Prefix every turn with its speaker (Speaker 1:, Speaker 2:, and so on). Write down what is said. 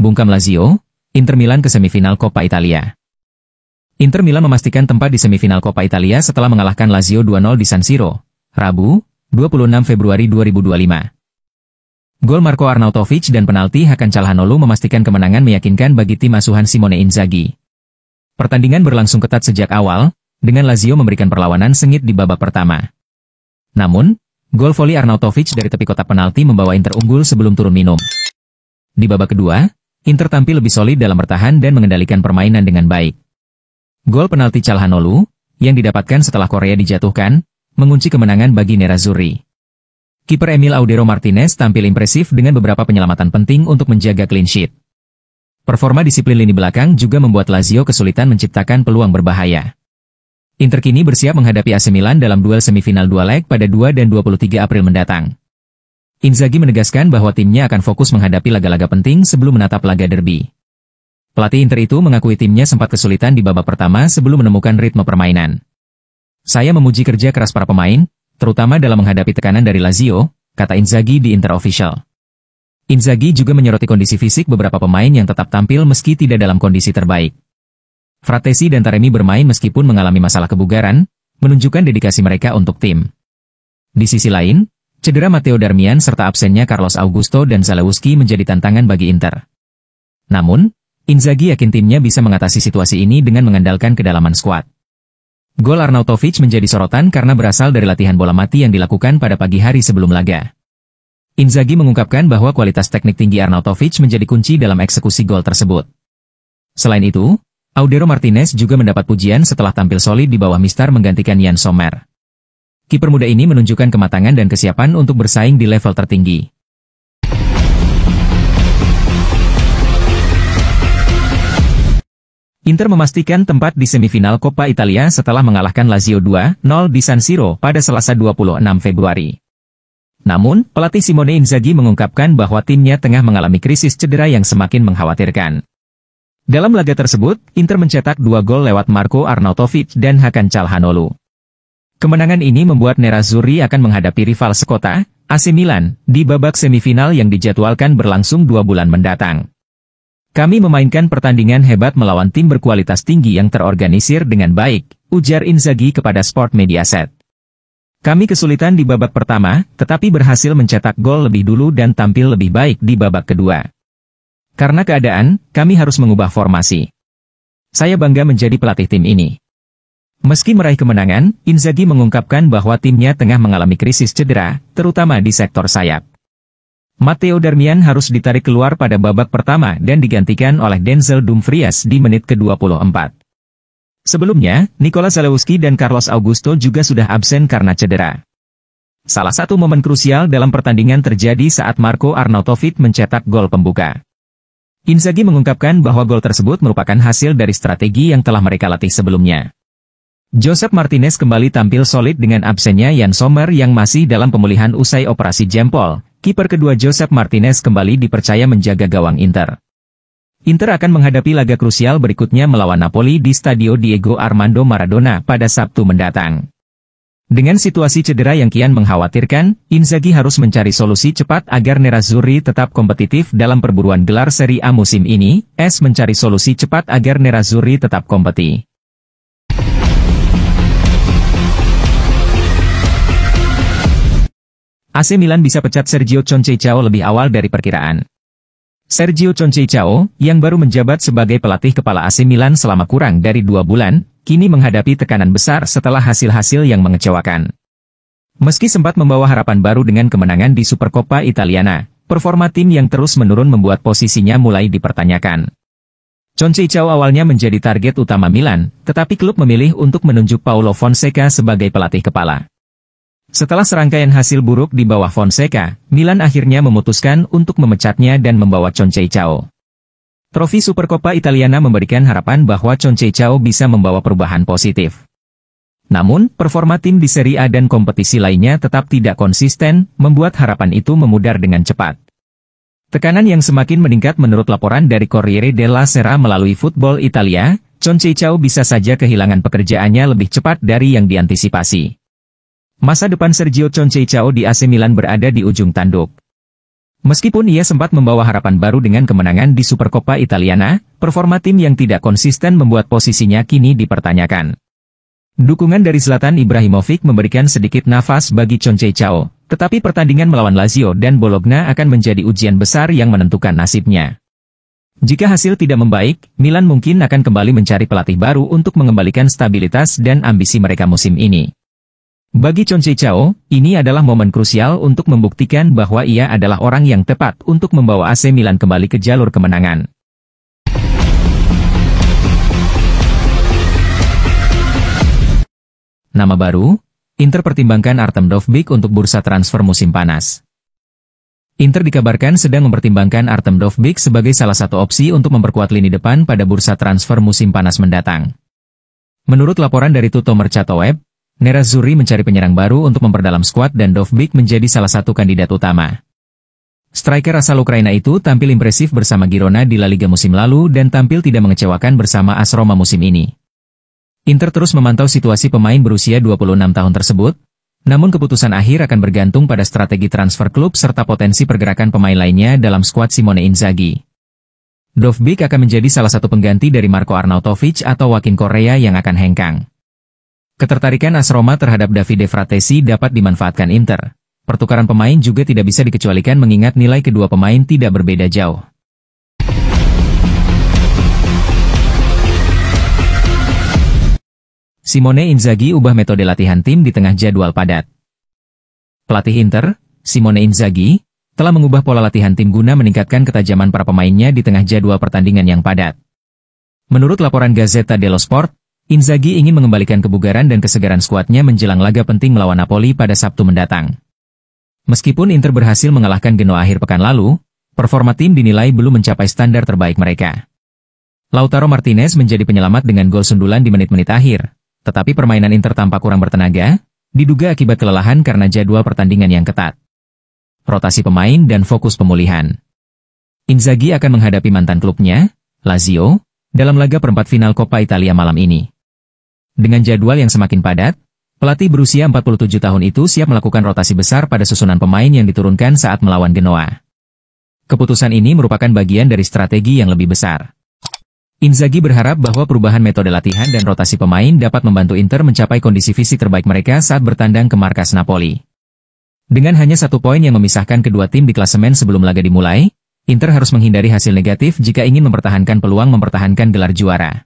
Speaker 1: bungkam Lazio, Inter Milan ke semifinal Coppa Italia. Inter Milan memastikan tempat di semifinal Coppa Italia setelah mengalahkan Lazio 2-0 di San Siro, Rabu, 26 Februari 2025. Gol Marco Arnautovic dan penalti Hakan Calhanoglu memastikan kemenangan meyakinkan bagi tim asuhan Simone Inzaghi. Pertandingan berlangsung ketat sejak awal, dengan Lazio memberikan perlawanan sengit di babak pertama. Namun, gol voli Arnautovic dari tepi kotak penalti membawa Inter unggul sebelum turun minum. Di babak kedua, Inter tampil lebih solid dalam bertahan dan mengendalikan permainan dengan baik. Gol penalti Calhanoglu, yang didapatkan setelah Korea dijatuhkan, mengunci kemenangan bagi Nerazzurri. Kiper Emil Audero Martinez tampil impresif dengan beberapa penyelamatan penting untuk menjaga clean sheet. Performa disiplin lini belakang juga membuat Lazio kesulitan menciptakan peluang berbahaya. Inter kini bersiap menghadapi AC Milan dalam duel semifinal dua leg pada 2 dan 23 April mendatang. Inzaghi menegaskan bahwa timnya akan fokus menghadapi laga-laga penting sebelum menatap laga derby. Pelatih Inter itu mengakui timnya sempat kesulitan di babak pertama sebelum menemukan ritme permainan. Saya memuji kerja keras para pemain, terutama dalam menghadapi tekanan dari Lazio, kata Inzaghi di Inter Official. Inzaghi juga menyoroti kondisi fisik beberapa pemain yang tetap tampil meski tidak dalam kondisi terbaik. Fratesi dan Taremi bermain meskipun mengalami masalah kebugaran, menunjukkan dedikasi mereka untuk tim. Di sisi lain, cedera Matteo Darmian serta absennya Carlos Augusto dan Zalewski menjadi tantangan bagi Inter. Namun, Inzaghi yakin timnya bisa mengatasi situasi ini dengan mengandalkan kedalaman skuad. Gol Arnautovic menjadi sorotan karena berasal dari latihan bola mati yang dilakukan pada pagi hari sebelum laga. Inzaghi mengungkapkan bahwa kualitas teknik tinggi Arnautovic menjadi kunci dalam eksekusi gol tersebut. Selain itu, Audero Martinez juga mendapat pujian setelah tampil solid di bawah Mistar menggantikan Yann Sommer. Kiper muda ini menunjukkan kematangan dan kesiapan untuk bersaing di level tertinggi. Inter memastikan tempat di semifinal Coppa Italia setelah mengalahkan Lazio 2-0 di San Siro pada Selasa 26 Februari. Namun, pelatih Simone Inzaghi mengungkapkan bahwa timnya tengah mengalami krisis cedera yang semakin mengkhawatirkan. Dalam laga tersebut, Inter mencetak 2 gol lewat Marco Arnautovic dan Hakan Calhanoglu. Kemenangan ini membuat Nerazzurri akan menghadapi rival sekota, AC Milan, di babak semifinal yang dijadwalkan berlangsung 2 bulan mendatang. Kami memainkan pertandingan hebat melawan tim berkualitas tinggi yang terorganisir dengan baik, ujar Inzaghi kepada Sport Mediaset. Kami kesulitan di babak pertama, tetapi berhasil mencetak gol lebih dulu dan tampil lebih baik di babak kedua. Karena keadaan, kami harus mengubah formasi. Saya bangga menjadi pelatih tim ini. Meski meraih kemenangan, Inzaghi mengungkapkan bahwa timnya tengah mengalami krisis cedera, terutama di sektor sayap. Matteo Darmian harus ditarik keluar pada babak pertama dan digantikan oleh Denzel Dumfries di menit ke-24. Sebelumnya, Nicolas Zalewski dan Carlos Augusto juga sudah absen karena cedera. Salah satu momen krusial dalam pertandingan terjadi saat Marco Arnautovic mencetak gol pembuka. Inzaghi mengungkapkan bahwa gol tersebut merupakan hasil dari strategi yang telah mereka latih sebelumnya. Josep Martinez kembali tampil solid dengan absennya Yann Sommer yang masih dalam pemulihan usai operasi jempol. Kiper kedua Josep Martinez kembali dipercaya menjaga gawang Inter. Inter akan menghadapi laga krusial berikutnya melawan Napoli di Stadio Diego Armando Maradona pada Sabtu mendatang. Dengan situasi cedera yang kian mengkhawatirkan, Inzaghi harus mencari solusi cepat agar Nerazzurri tetap kompetitif dalam perburuan gelar Serie A musim ini. Mencari solusi cepat agar Nerazzurri tetap kompetitif. AC Milan bisa pecat Sergio Conceição lebih awal dari perkiraan. Sergio Conceição, yang baru menjabat sebagai pelatih kepala AC Milan selama kurang dari 2 bulan, kini menghadapi tekanan besar setelah hasil-hasil yang mengecewakan. Meski sempat membawa harapan baru dengan kemenangan di Supercoppa Italiana, performa tim yang terus menurun membuat posisinya mulai dipertanyakan. Conceição awalnya menjadi target utama Milan, tetapi klub memilih untuk menunjuk Paulo Fonseca sebagai pelatih kepala. Setelah serangkaian hasil buruk di bawah Fonseca, Milan akhirnya memutuskan untuk memecatnya dan membawa Conceição. Trofi Supercoppa Italiana memberikan harapan bahwa Conceição bisa membawa perubahan positif. Namun, performa tim di Serie A dan kompetisi lainnya tetap tidak konsisten, membuat harapan itu memudar dengan cepat. Tekanan yang semakin meningkat menurut laporan dari Corriere della Sera melalui Football Italia, Conceição bisa saja kehilangan pekerjaannya lebih cepat dari yang diantisipasi. Masa depan Sergio Conceição di AC Milan berada di ujung tanduk. Meskipun ia sempat membawa harapan baru dengan kemenangan di Supercoppa Italiana, performa tim yang tidak konsisten membuat posisinya kini dipertanyakan. Dukungan dari Zlatan Ibrahimovic memberikan sedikit nafas bagi Conceição, tetapi pertandingan melawan Lazio dan Bologna akan menjadi ujian besar yang menentukan nasibnya. Jika hasil tidak membaik, Milan mungkin akan kembali mencari pelatih baru untuk mengembalikan stabilitas dan ambisi mereka musim ini. Bagi Conceição, ini adalah momen krusial untuk membuktikan bahwa ia adalah orang yang tepat untuk membawa AC Milan kembali ke jalur kemenangan. Nama baru, Inter pertimbangkan Artem Dovbyk untuk bursa transfer musim panas. Inter dikabarkan sedang mempertimbangkan Artem Dovbyk sebagai salah satu opsi untuk memperkuat lini depan pada bursa transfer musim panas mendatang. Menurut laporan dari Tutto Mercato Web, Nerazzurri mencari penyerang baru untuk memperdalam skuad dan Dovbyk menjadi salah satu kandidat utama. Striker asal Ukraina itu tampil impresif bersama Girona di La Liga musim lalu dan tampil tidak mengecewakan bersama AS Roma musim ini. Inter terus memantau situasi pemain berusia 26 tahun tersebut, namun keputusan akhir akan bergantung pada strategi transfer klub serta potensi pergerakan pemain lainnya dalam skuad Simone Inzaghi. Dovbyk akan menjadi salah satu pengganti dari Marko Arnautovic atau Joaquin Correa yang akan hengkang. Ketertarikan AS Roma terhadap Davide Fratesi dapat dimanfaatkan Inter. Pertukaran pemain juga tidak bisa dikecualikan mengingat nilai kedua pemain tidak berbeda jauh. Simone Inzaghi ubah metode latihan tim di tengah jadwal padat. Pelatih Inter, Simone Inzaghi, telah mengubah pola latihan tim guna meningkatkan ketajaman para pemainnya di tengah jadwal pertandingan yang padat. Menurut laporan Gazzetta dello Sport, Inzaghi ingin mengembalikan kebugaran dan kesegaran skuadnya menjelang laga penting melawan Napoli pada Sabtu mendatang. Meskipun Inter berhasil mengalahkan Genoa akhir pekan lalu, performa tim dinilai belum mencapai standar terbaik mereka. Lautaro Martinez menjadi penyelamat dengan gol sundulan di menit-menit akhir. Tetapi permainan Inter tampak kurang bertenaga, diduga akibat kelelahan karena jadwal pertandingan yang ketat. Rotasi pemain dan fokus pemulihan. Inzaghi akan menghadapi mantan klubnya, Lazio, dalam laga perempat final Coppa Italia malam ini. Dengan jadwal yang semakin padat, pelatih berusia 47 tahun itu siap melakukan rotasi besar pada susunan pemain yang diturunkan saat melawan Genoa. Keputusan ini merupakan bagian dari strategi yang lebih besar. Inzaghi berharap bahwa perubahan metode latihan dan rotasi pemain dapat membantu Inter mencapai kondisi fisik terbaik mereka saat bertandang ke markas Napoli. Dengan hanya 1 poin yang memisahkan kedua tim di klasemen sebelum laga dimulai, Inter harus menghindari hasil negatif jika ingin mempertahankan peluang mempertahankan gelar juara.